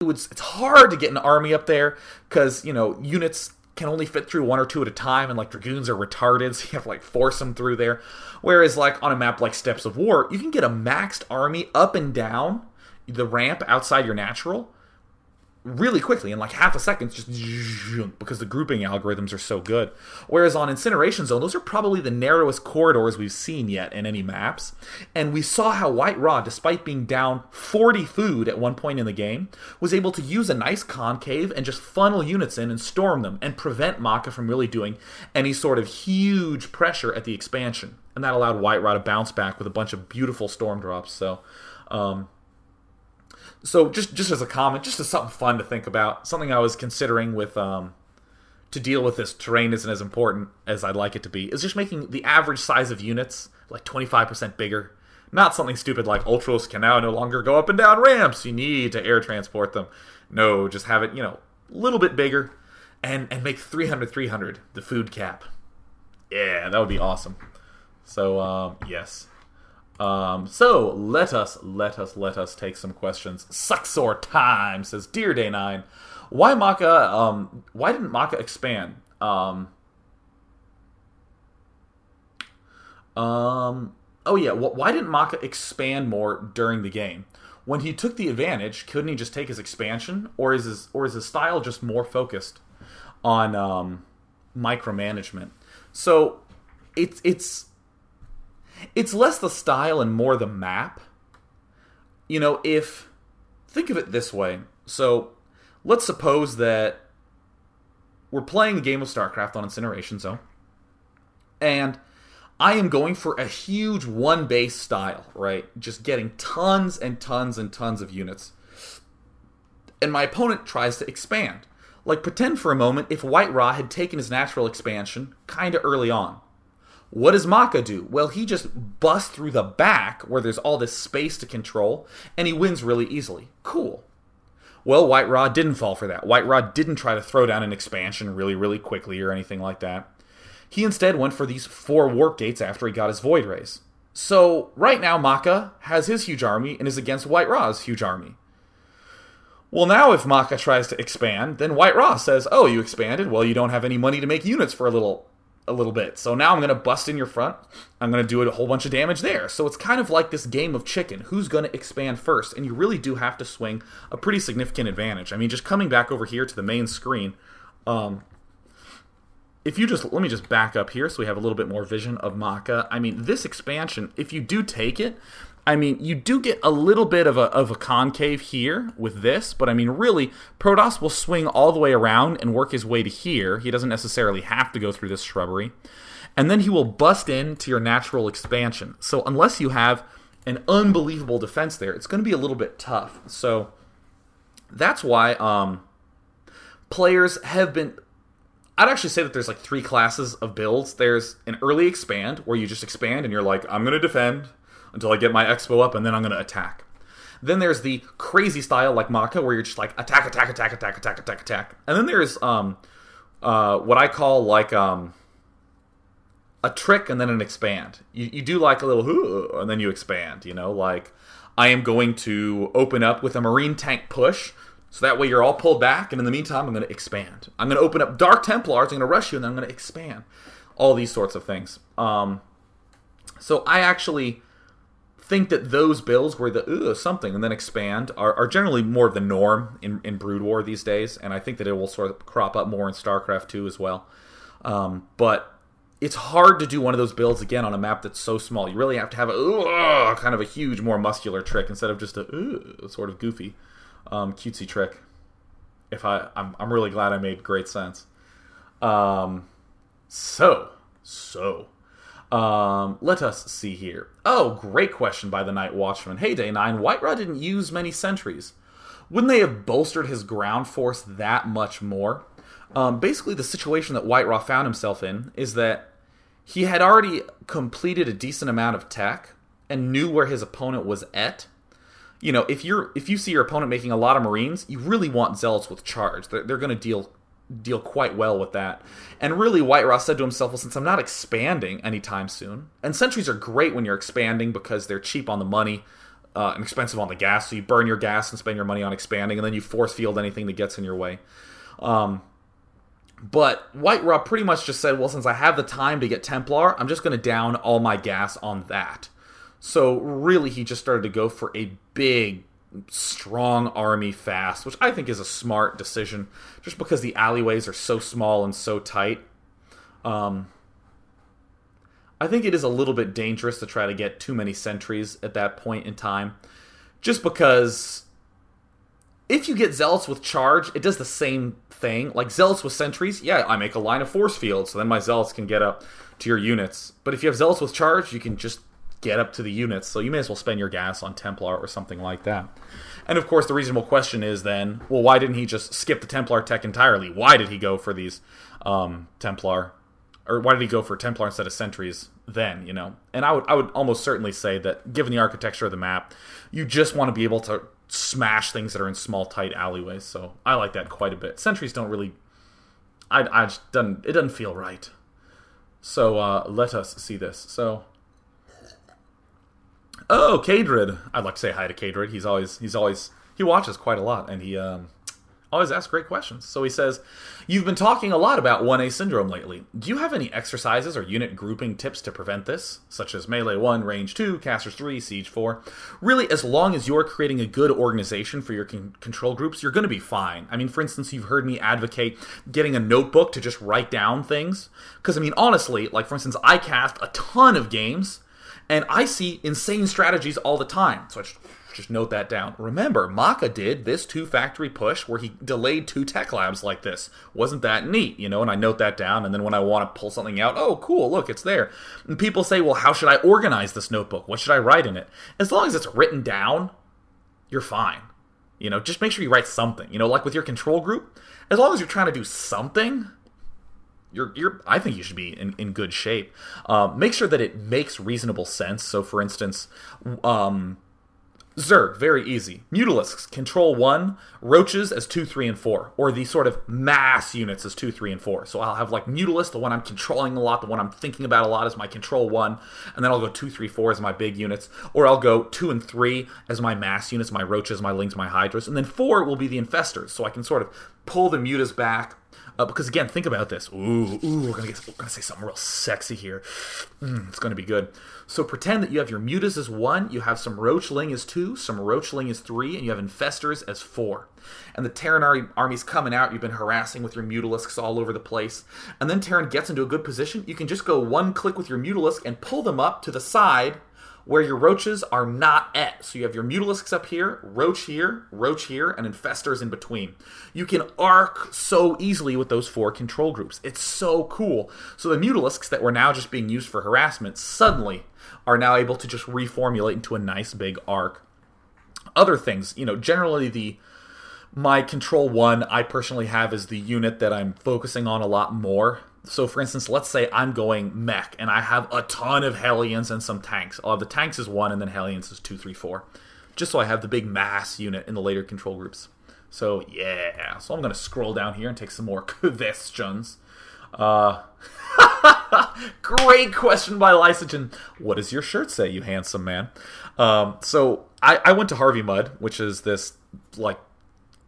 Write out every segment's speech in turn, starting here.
it's hard to get an army up there because, units can only fit through one or two at a time, and like dragoons are retarded, so you have to like force them through there. Whereas like on a map like Steppes of War, you can get a maxed army up and down the ramp outside your natural really quickly in like half a second, just because the grouping algorithms are so good. Whereas on Incineration Zone, those are probably the narrowest corridors we've seen yet in any maps. And we saw how White-ra, despite being down 40 food at one point in the game, was able to use a nice concave and just funnel units in and storm them and prevent Maka from really doing any sort of huge pressure at the expansion. And that allowed White-ra to bounce back with a bunch of beautiful storm drops. So just as a comment, just as something fun to think about, something I was considering with to deal with this terrain isn't as important as I'd like it to be, is just making the average size of units like 25% bigger. Not something stupid like Ultros can now no longer go up and down ramps. You need to air transport them. No, just have it, a little bit bigger and make 300 the food cap. Yeah, that would be awesome. So, yes. So let us take some questions. Sucksore time says, Dear Day 9, why didn't Maka expand? Oh yeah, why didn't Maka expand more during the game? When he took the advantage, couldn't he just take his expansion, or is his style just more focused on micromanagement? So it's less the style and more the map. Think of it this way. So, let's suppose that we're playing a game of Starcraft on Incineration Zone, and I am going for a huge one base style, right? Just getting tons and tons and tons of units. And my opponent tries to expand. Like, pretend for a moment if White-ra had taken his natural expansion kinda early on. What does Maka do? Well, he just busts through the back where there's all this space to control, and he wins really easily. Cool. Well, White-ra didn't fall for that. White-ra didn't try to throw down an expansion really, really quickly or anything like that. He instead went for these 4 warp gates after he got his Void Rays. So, right now, Maka has his huge army and is against White-ra's huge army. Well, now if Maka tries to expand, then White-ra says, oh, you expanded? Well, you don't have any money to make units for a little bit. So now I'm going to bust in your front. I'm going to do a whole bunch of damage there. So it's kind of like this game of chicken. Who's going to expand first? And you really do have to swing a pretty significant advantage. I mean, just coming back over here to the main screen, if you just, let me just back up here so we have a little bit more vision of Maka. I mean, this expansion, if you do take it, I mean, you do get a little bit of a concave here with this, but I mean, really, Protoss will swing all the way around and work his way to here. He doesn't necessarily have to go through this shrubbery. And then he will bust into your natural expansion. So unless you have an unbelievable defense there, it's going to be a little bit tough. So that's why players have been... I'd actually say that there's like 3 classes of builds. There's an early expand, where you just expand and you're like, I'm going to defend until I get my expo up, and then I'm going to attack. Then there's the crazy style like Maka, where you're just like attack. And then there's what I call like a trick and then an expand. You do like a little and then you expand, like I am going to open up with a Marine tank push, so that way you're all pulled back, and in the meantime I'm going to expand. I'm going to open up Dark Templars, I'm going to rush you, and then I'm going to expand. All these sorts of things. So I actually think that those builds where the something and then expand are generally more of the norm in Brood War these days, and I think that it will sort of crop up more in StarCraft II as well. But it's hard to do one of those builds again on a map that's so small. You really have to have a kind of a huge, more muscular trick instead of just a sort of goofy, cutesy trick. I'm really glad I made great sense. Let us see here. Oh, great question by the Night Watchman. Hey, Day 9, White-ra didn't use many sentries. Wouldn't they have bolstered his ground force that much more? Basically, the situation that White-ra found himself in is that he had already completed a decent amount of tech and knew where his opponent was at. If you see your opponent making a lot of Marines, you really want Zealots with charge. They're going to deal quite well with that. And really, White-ra said to himself, well, since I'm not expanding anytime soon, and sentries are great when you're expanding because they're cheap on the money, and expensive on the gas, so you burn your gas and spend your money on expanding, and then you force field anything that gets in your way. But White-ra pretty much just said, well, since I have the time to get Templar, I'm just going to down all my gas on that. So really, he just started to go for a big, strong army fast, which I think is a smart decision, just because the alleyways are so small and so tight. I think it is a little bit dangerous to try to get too many sentries at that point in time, just because if you get Zealots with charge, it does the same thing. Like Zealots with sentries, yeah, I make a line of force field, so then my Zealots can get up to your units. But if you have Zealots with charge, you can just get up to the units, so you may as well spend your gas on Templar or something like that. And of course, the reasonable question is then, well, why didn't he just skip the Templar tech entirely? Why did he go for these Templar? Or why did he go for Templar instead of sentries then, you know? And I would almost certainly say that, given the architecture of the map, you just want to be able to smash things that are in small, tight alleyways. So I like that quite a bit. Sentries don't really... it doesn't feel right. So let us see this. So... Oh, Kadrid. I'd like to say hi to Kadrid. He watches quite a lot, and he always asks great questions. So he says, you've been talking a lot about 1A syndrome lately. Do you have any exercises or unit grouping tips to prevent this? Such as Melee 1, Range 2, Casters 3, Siege 4. Really, as long as you're creating a good organization for your control groups, you're going to be fine. I mean, for instance, you've heard me advocate getting a notebook to just write down things. Because, I mean, honestly, like, for instance, I cast a ton of games, and I see insane strategies all the time. So I just note that down. Remember, Maka did this 2-factory push where he delayed 2 tech labs like this. Wasn't that neat, you know? And I note that down, and then when I want to pull something out, oh, cool, look, it's there. And people say, well, how should I organize this notebook? What should I write in it? As long as it's written down, you're fine. You know, just make sure you write something. You know, like with your control group, as long as you're trying to do something, I think you should be in good shape. Make sure that it makes reasonable sense. So, for instance, Zerg, very easy. Mutalisks, control 1, Roaches as 2, 3, and 4. Or the sort of mass units as 2, 3, and 4. So I'll have like Mutalist, the one I'm controlling a lot, the one I'm thinking about a lot as my control 1. And then I'll go 2, 3, 4 as my big units. Or I'll go 2 and 3 as my mass units, my Roaches, my Lings, my Hydras. And then 4 will be the Infestors. So I can sort of pull the Mutas back. Because again, think about this. Ooh, we're gonna say something real sexy here. It's gonna be good. So pretend that you have your Mutas as 1, you have some Roachling as 2, some Roachling as 3, and you have Infestors as 4. And the Terran army's coming out. You've been harassing with your Mutalisks all over the place. And then Terran gets into a good position. You can just go one click with your Mutalisk and pull them up to the side where your Roaches are not at. So you have your Mutalisks up here, Roach here, and Infestors in between. You can arc so easily with those 4 control groups. It's so cool. So the Mutalisks that were now just being used for harassment suddenly are now able to just reformulate into a nice big arc. Other things, you know, generally my control 1 I personally have is the unit that I'm focusing on a lot more. So, for instance, let's say I'm going mech, and I have a ton of Hellions and some tanks. I'll have the tanks as 1, and then Hellions as 2, 3, 4. Just so I have the big mass unit in the later control groups. So, yeah. So I'm going to scroll down here and take some more questions. Great question by Lysogen. What does your shirt say, you handsome man? So, I went to Harvey Mudd, which is this, like,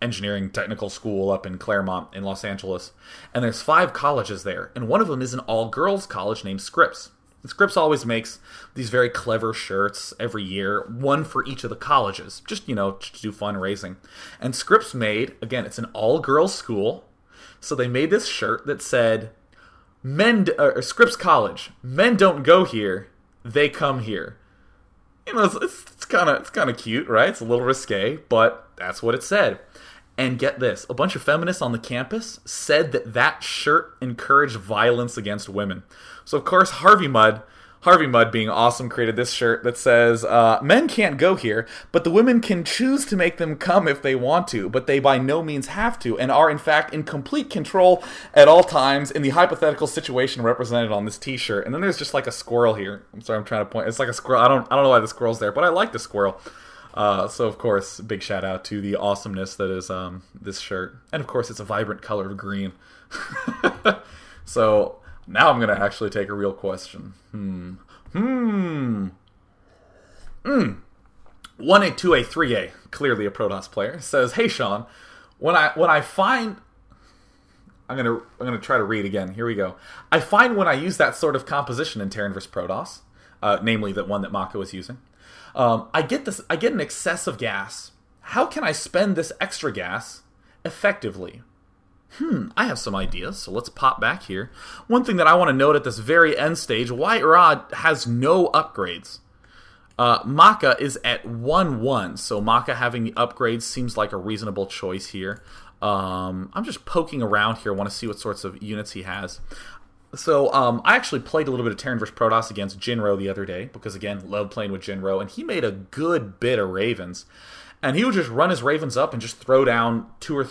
engineering technical school up in Claremont in Los Angeles, and there's 5 colleges there, and one of them is an all-girls college named Scripps. And Scripps always makes these very clever shirts every year, one for each of the colleges, just, you know, to do fundraising. And Scripps made, again, it's an all-girls school, so they made this shirt that said, Scripps College, men don't go here, they come here. You know, it's kind of cute, right? It's a little risque, but that's what it said. And get this, a bunch of feminists on the campus said that shirt encouraged violence against women. So, of course, Harvey Mudd being awesome, created this shirt that says, men can't go here, but the women can choose to make them come if they want to, but they by no means have to, and are, in fact, in complete control at all times in the hypothetical situation represented on this t-shirt. And then there's just like a squirrel here. I'm sorry, I'm trying to point. It's like a squirrel. I don't know why the squirrel's there, but I like the squirrel. So, of course, big shout out to the awesomeness that is this shirt. And, of course, it's a vibrant color of green. So, now I'm going to actually take a real question. 1A, 2A, 3A, clearly a Protoss player, says, "Hey Sean, when I find I'm gonna try to read again. Here we go. I find when I use that sort of composition in Terran vs. Protoss, namely the one that Maka was using, I get an excess of gas. How can I spend this extra gas effectively?" I have some ideas, so let's pop back here. One thing that I want to note at this very end stage, White-ra has no upgrades. Maka is at 1-1, so Maka having the upgrades seems like a reasonable choice here. I'm just poking around here, want to see what sorts of units he has. So I actually played a little bit of Terran vs. Protoss against Jinro the other day, because again, love playing with Jinro, and he made a good bit of Ravens. And he would just run his Ravens up and just throw down 2 or